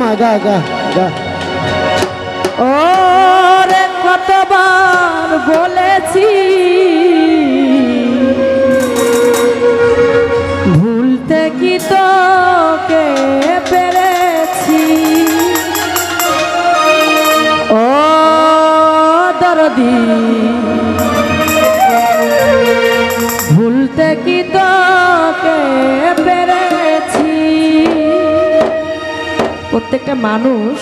মা গা গা গা। ওরে কতবার বলেছি ভুলতে কি তোকে পেরেছি, ও দরদি ভুলতে কি তোকে পেরেছি। প্রত্যেকটা মানুষ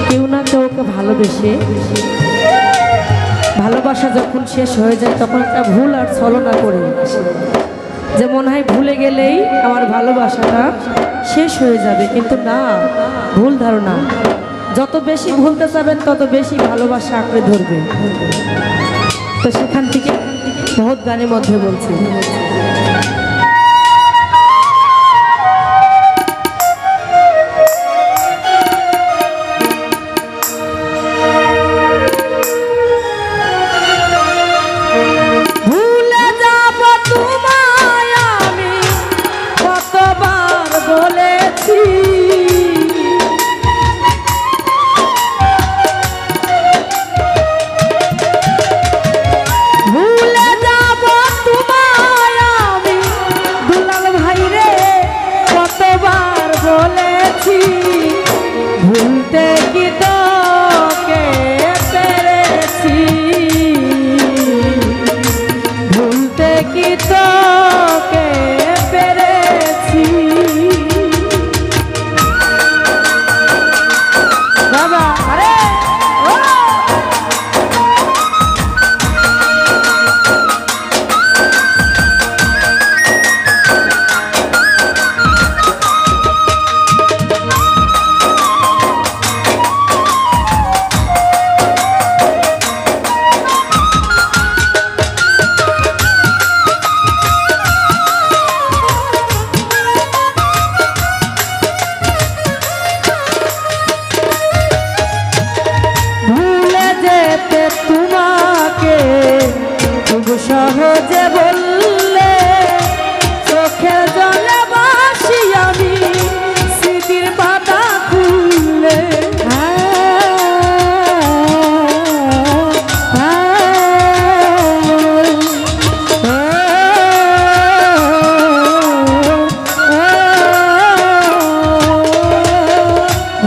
কেউ না কাউকে ভালোবেসে ভালোবাসা যখন শেষ হয়ে যায় তখন একটা ভুল আর ছলনা করে যে মনে হয় ভুলে গেলেই আমার ভালোবাসাটা শেষ হয়ে যাবে, কিন্তু না, ভুল ধারণা। যত বেশি ভুলতে যাবেন তত বেশি ভালোবাসা আঁকড়ে ধরবে। তো সেখান থেকে বহুত গানের মধ্যে বলছি ভুলতে কি তোকে পেরেছি, ভুলতে কি তোকে পেরেছি। বাবা আরে ও তোমাকে খুব সহজে বললে চোখের জলে বাসি আমি স্মৃতির পাতা খুললে।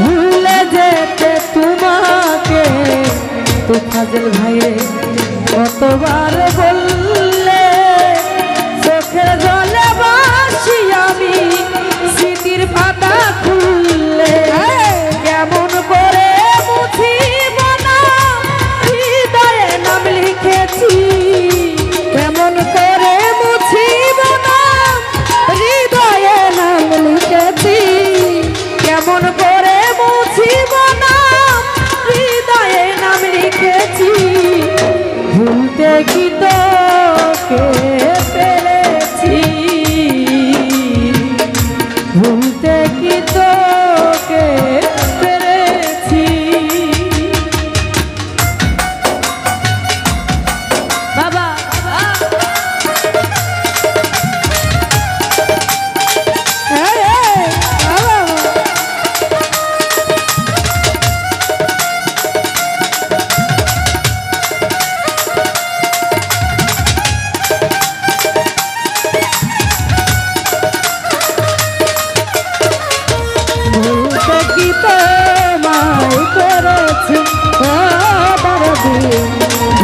ভুলে যেতে তোমাকে তো ফাজল ভাইরে কতবার বললে চোখের জলে বাসি আমি স্মৃতির পাতা খুললে। কেমন করে মুছিব না হৃদয়ে নাম লিখেছি, কেমন করে মুছিব না হৃদয়ে নাম লিখেছি, কেমন করে মুছিব না হৃদয়ে নাম লিখেছি। ভুলতে কি তোকে পেরেছি, ভুলতে কি তোকে পেরেছি। বাবা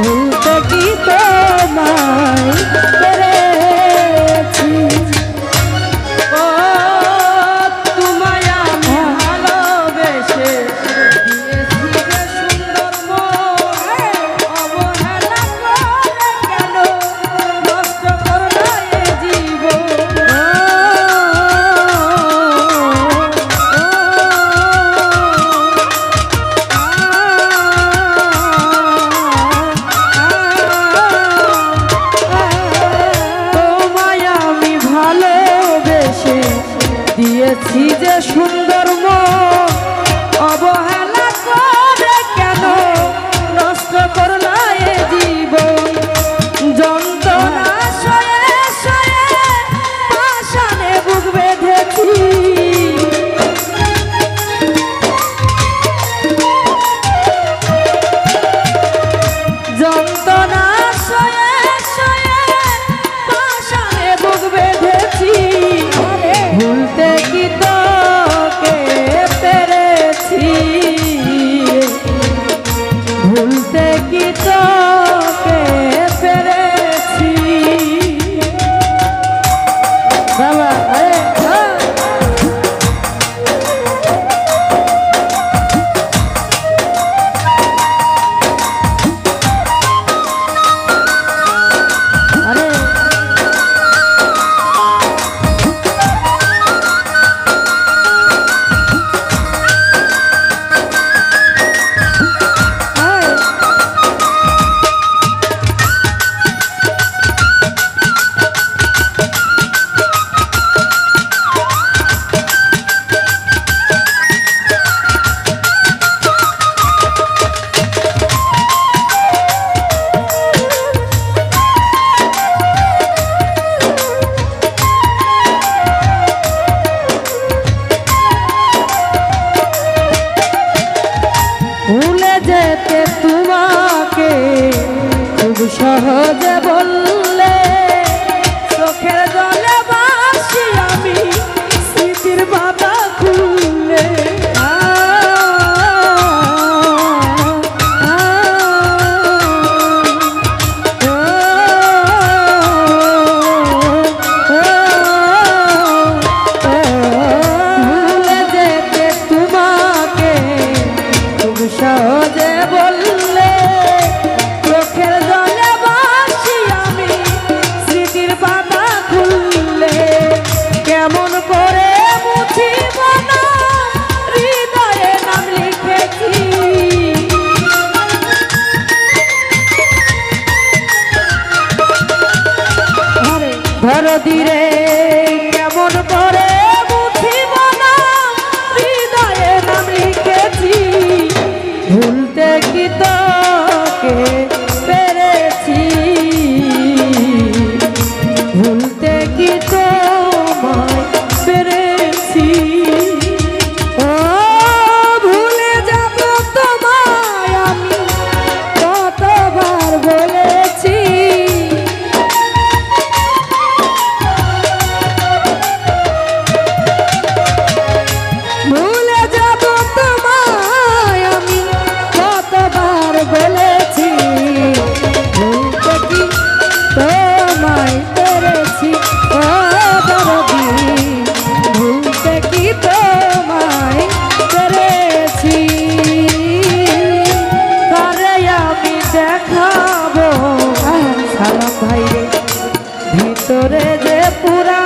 ভুলতে কি তোমায় পেরেছি, ও তোমায় আমি ভালোবেসে দিয়েছি যে সুন্দর মন, অবহেলা করে কেন নষ্ট করলে এ জীবন। দিয়েছি যে সুন্দর মন, অবহেলা করে কেন নষ্ট করলা এ জীবন। যন্ত্রণা সয়ে সয়ে পাষাণে বুক বেঁধেছি, তবু সহজে বললে চোখের জলে বাসি আমি স্মৃতির বাধা খুললে সহজে বললে চোখের জলে বাসি আমি স্মৃতির পাতা খুললে কেমন করে মুছিব না হৃদয়ে নাম লিখেছি ধর ধীরে কেমন করে মুছিব না হৃদয়ে নাম লিখেছি ভুলতে কি তোকে পেরেছি ভুলতে কি তোমায় পেরেছি ও ভুলে যাব তোমায় আমি কতবার বলেছি ভুলে যাব তোমায় আমি কতবার বলেছি ভুলতে কি তোমায় পেরেছি ও দরদি ভুলতে কি তোমায় পেরেছি তারে আমি দেখাবো সালাম ভাই রে ভিতরে যে পুরা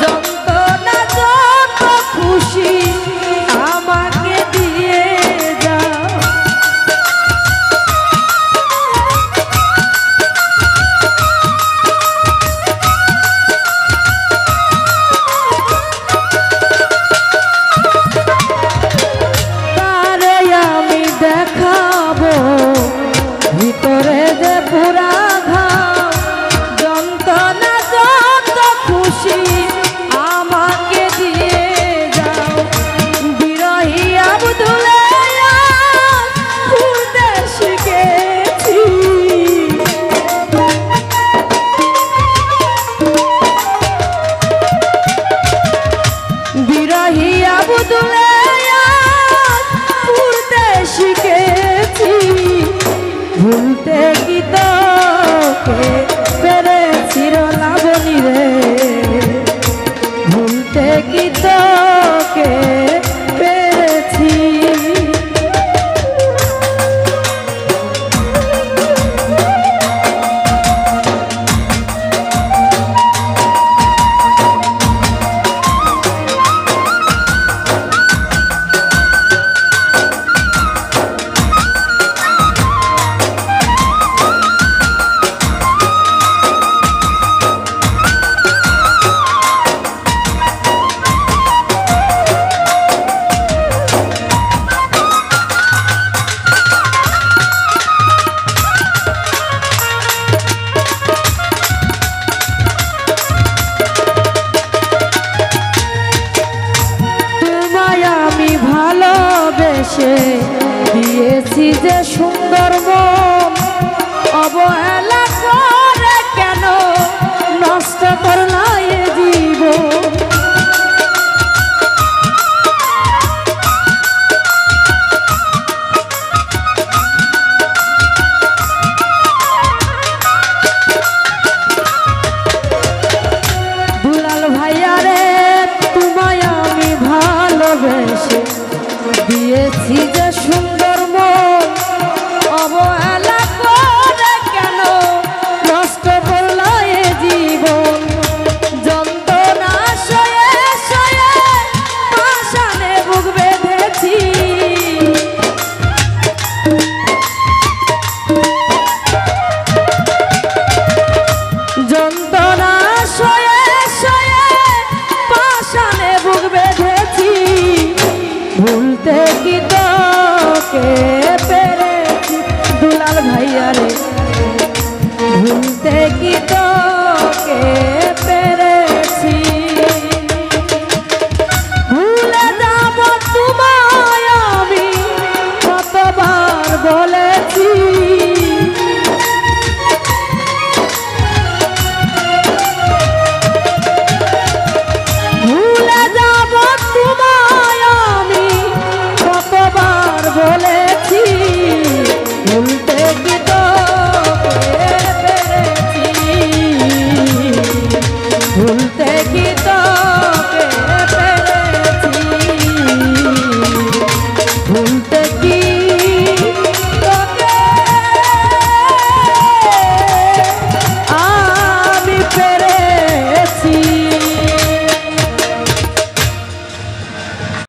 যন্ত্রণা যত খুশি আমাকে দিয়ে যাও তারে আমি দেখাবো ভিতরে যে পুরা যন্ত্রণা যত খুশি আমাকে দিয়ে যাও বিরহী আব্দুলে ভুলতে শিখেছি বিরহী আব্দুলে ভুলতে শিখেছি ভুলতে কি তোকে পেরেছি লাবণী রে ভুলতে কি তোকে পেরেছি ভালোবেসে দিয়েছি যে সুন্দর মন অবহেলা করে কেন নষ্ট করলা এ জীবন দুলাল ভাইয়া রে তোমায় আমি ভালোবেসে দিয়েছি যে সুন্দর মন অবহেলা করে কেন নষ্ট করলা এ জীবন যন্ত্রণা সয়ে সয়ে পাষাণে বুক বেঁধেছি যন্ত্রণা সয়ে সয়ে পাষাণে বুক বেঁধেছি ভুলতে কি তোকে পেরেছি দুলাল ভাইয়া রে ভুলতে কি তোকে